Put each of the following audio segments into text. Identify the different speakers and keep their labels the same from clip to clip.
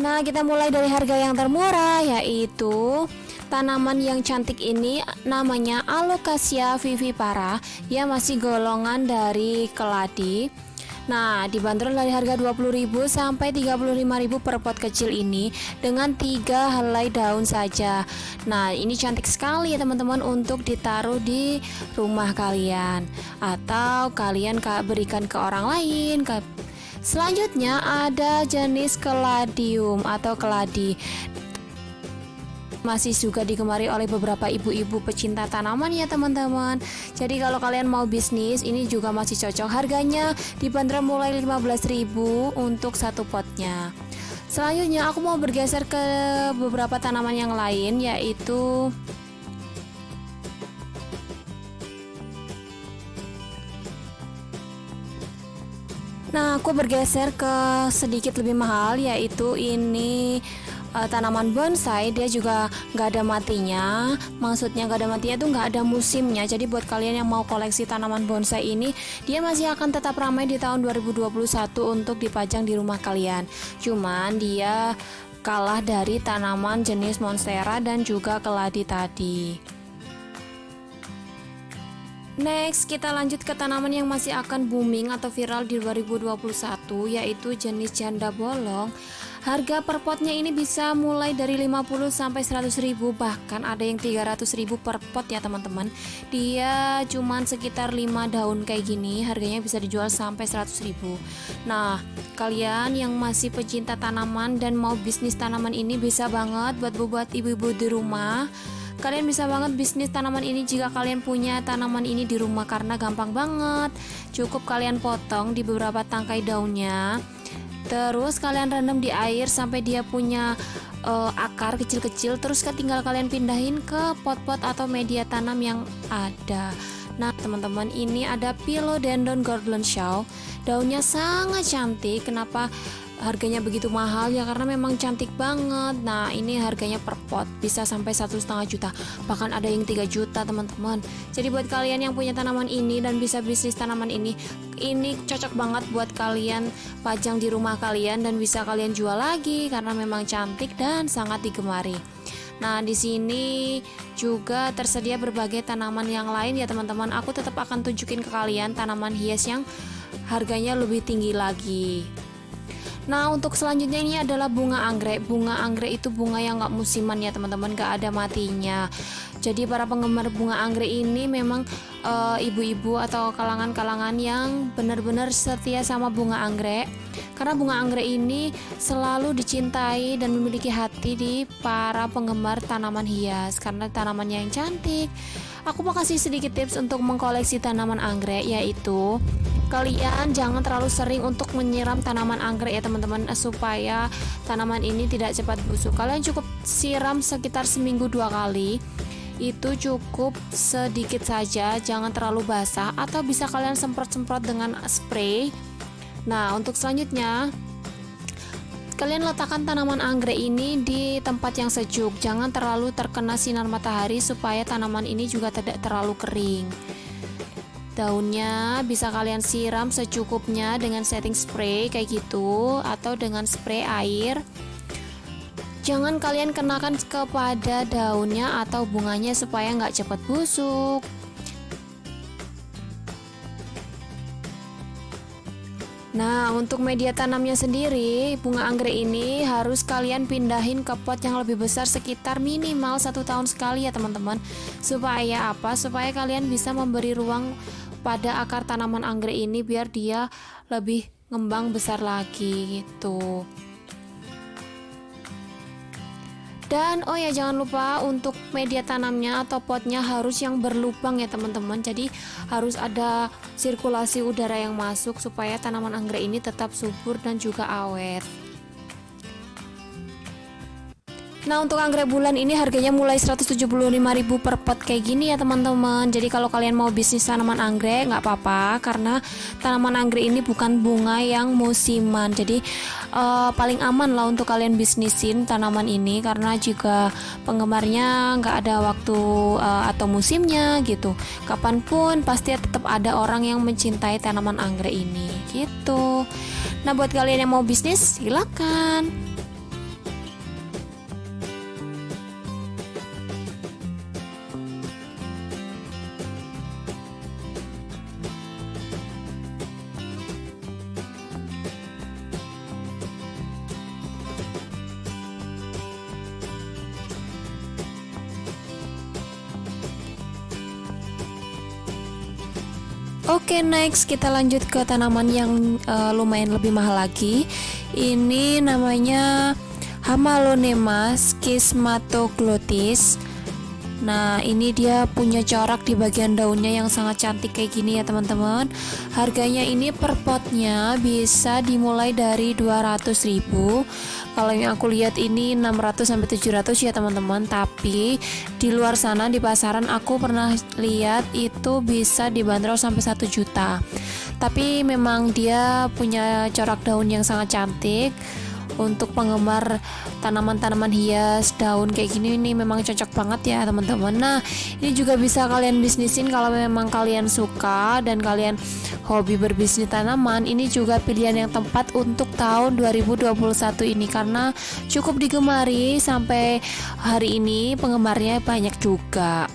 Speaker 1: Nah, kita mulai dari harga yang termurah, yaitu tanaman yang cantik ini namanya Alocasia vivipara. Ya, masih golongan dari keladi. Nah, dibanderol dari harga 20.000 sampai 35.000 per pot kecil ini dengan 3 helai daun saja. Nah, ini cantik sekali ya teman-teman untuk ditaruh di rumah kalian atau kalian berikan ke orang lain. Selanjutnya ada jenis Caladium atau keladi. Masih juga digemari oleh beberapa ibu-ibu pecinta tanaman ya teman-teman. Jadi kalau kalian mau bisnis, ini juga masih cocok. Harganya dibanderol mulai 15.000 untuk satu potnya. Selanjutnya aku mau bergeser ke beberapa tanaman yang lain, yaitu aku bergeser ke sedikit lebih mahal, yaitu ini tanaman bonsai. Dia juga nggak ada matinya. Maksudnya nggak ada matinya itu nggak ada musimnya. Jadi buat kalian yang mau koleksi tanaman bonsai ini, dia masih akan tetap ramai di tahun 2021 untuk dipajang di rumah kalian. Cuman dia kalah dari tanaman jenis monstera dan juga keladi tadi. Next, kita lanjut ke tanaman yang masih akan booming atau viral di 2021, yaitu jenis janda bolong. Harga per potnya ini bisa mulai dari 50 sampai 100.000, bahkan ada yang 300.000 per pot ya teman-teman. Dia cuman sekitar 5 daun kayak gini, harganya bisa dijual sampai 100.000. Nah, kalian yang masih pecinta tanaman dan mau bisnis tanaman ini bisa banget buat ibu-ibu di rumah. Kalian bisa banget bisnis tanaman ini jika kalian punya tanaman ini di rumah, karena gampang banget. Cukup kalian potong di beberapa tangkai daunnya, terus kalian rendam di air sampai dia punya akar kecil-kecil, terus tinggal kalian pindahin ke pot-pot atau media tanam yang ada. Nah teman-teman, ini ada Philodendron Gordonshaw. Daunnya sangat cantik. Kenapa harganya begitu mahal? Ya karena memang cantik banget. Nah ini harganya per pot bisa sampai 1,5 juta, bahkan ada yang 3 juta teman-teman. Jadi buat kalian yang punya tanaman ini dan bisa bisnis tanaman ini cocok banget buat kalian pajang di rumah kalian dan bisa kalian jual lagi karena memang cantik dan sangat digemari. Nah, di sini juga tersedia berbagai tanaman yang lain ya teman-teman. Aku tetap akan tunjukin ke kalian tanaman hias yang harganya lebih tinggi lagi. Nah, untuk selanjutnya ini adalah bunga anggrek. Bunga anggrek itu bunga yang gak musiman ya teman-teman, gak ada matinya. Jadi para penggemar bunga anggrek ini memang ibu-ibu atau kalangan-kalangan yang benar-benar setia sama bunga anggrek. Karena bunga anggrek ini selalu dicintai dan memiliki hati di para penggemar tanaman hias karena tanamannya yang cantik. Aku mau kasih sedikit tips untuk mengkoleksi tanaman anggrek, yaitu kalian jangan terlalu sering untuk menyiram tanaman anggrek ya teman-teman, supaya tanaman ini tidak cepat busuk. Kalian cukup siram sekitar seminggu 2 kali. Itu cukup sedikit saja, jangan terlalu basah, atau bisa kalian semprot-semprot dengan spray. Nah untuk selanjutnya, kalian letakkan tanaman anggrek ini di tempat yang sejuk. Jangan terlalu terkena sinar matahari supaya tanaman ini juga tidak terlalu kering. Daunnya bisa kalian siram secukupnya dengan setting spray kayak gitu, atau dengan spray air. Jangan kalian kenakan kepada daunnya atau bunganya supaya nggak cepat busuk. Nah untuk media tanamnya sendiri, bunga anggrek ini harus kalian pindahin ke pot yang lebih besar sekitar minimal 1 tahun sekali ya teman-teman. Supaya apa? Supaya kalian bisa memberi ruang pada akar tanaman anggrek ini biar dia lebih ngembang besar lagi gitu. Dan oh ya, jangan lupa untuk media tanamnya atau potnya harus yang berlubang ya teman-teman. Jadi harus ada sirkulasi udara yang masuk supaya tanaman anggrek ini tetap subur dan juga awet. Nah untuk anggrek bulan ini harganya mulai 175.000 per pot kayak gini ya teman-teman. Jadi kalau kalian mau bisnis tanaman anggrek nggak apa-apa, karena tanaman anggrek ini bukan bunga yang musiman. Jadi paling aman lah untuk kalian bisnisin tanaman ini, karena juga penggemarnya nggak ada waktu atau musimnya gitu. Kapanpun pasti tetap ada orang yang mencintai tanaman anggrek ini gitu. Nah buat kalian yang mau bisnis silakan. Oke, next kita lanjut ke tanaman yang lumayan lebih mahal lagi. Ini namanya Hamaloneema schismatoglotis. Nah, ini dia punya corak di bagian daunnya yang sangat cantik kayak gini ya teman-teman. Harganya ini per potnya bisa dimulai dari 200.000. Kalau yang aku lihat ini 600 sampai 700 ya teman-teman. Tapi di luar sana di pasaran aku pernah lihat itu bisa dibanderol sampai 1 juta. Tapi memang dia punya corak daun yang sangat cantik. Untuk penggemar tanaman-tanaman hias daun kayak gini ini memang cocok banget ya teman-teman. Nah, ini juga bisa kalian bisnisin kalau memang kalian suka dan kalian hobi berbisnis tanaman. Ini juga pilihan yang tepat untuk tahun 2021 ini karena cukup digemari sampai hari ini, penggemarnya banyak juga.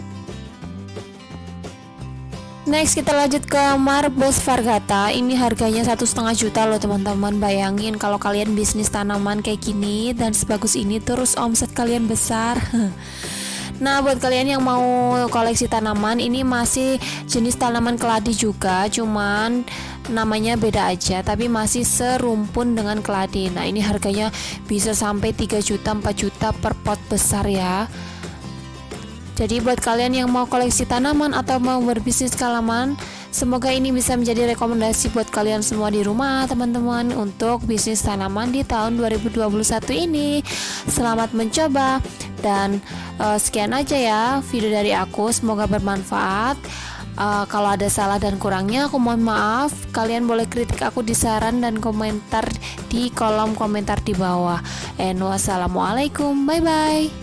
Speaker 1: Next kita lanjut ke Marbos Vargata. Ini harganya 1,5 juta loh teman-teman. Bayangin kalau kalian bisnis tanaman kayak gini dan sebagus ini terus omset kalian besar. Nah, buat kalian yang mau koleksi tanaman, ini masih jenis tanaman keladi juga, cuman namanya beda aja, tapi masih serumpun dengan keladi. Nah, ini harganya bisa sampai 3 juta 4 juta per pot besar ya. Jadi buat kalian yang mau koleksi tanaman atau mau berbisnis tanaman, semoga ini bisa menjadi rekomendasi buat kalian semua di rumah teman-teman untuk bisnis tanaman di tahun 2021 ini. Selamat mencoba dan sekian aja ya video dari aku, semoga bermanfaat. Kalau ada salah dan kurangnya aku mohon maaf. Kalian boleh kritik aku di saran dan komentar di kolom komentar di bawah. And wassalamualaikum, bye bye.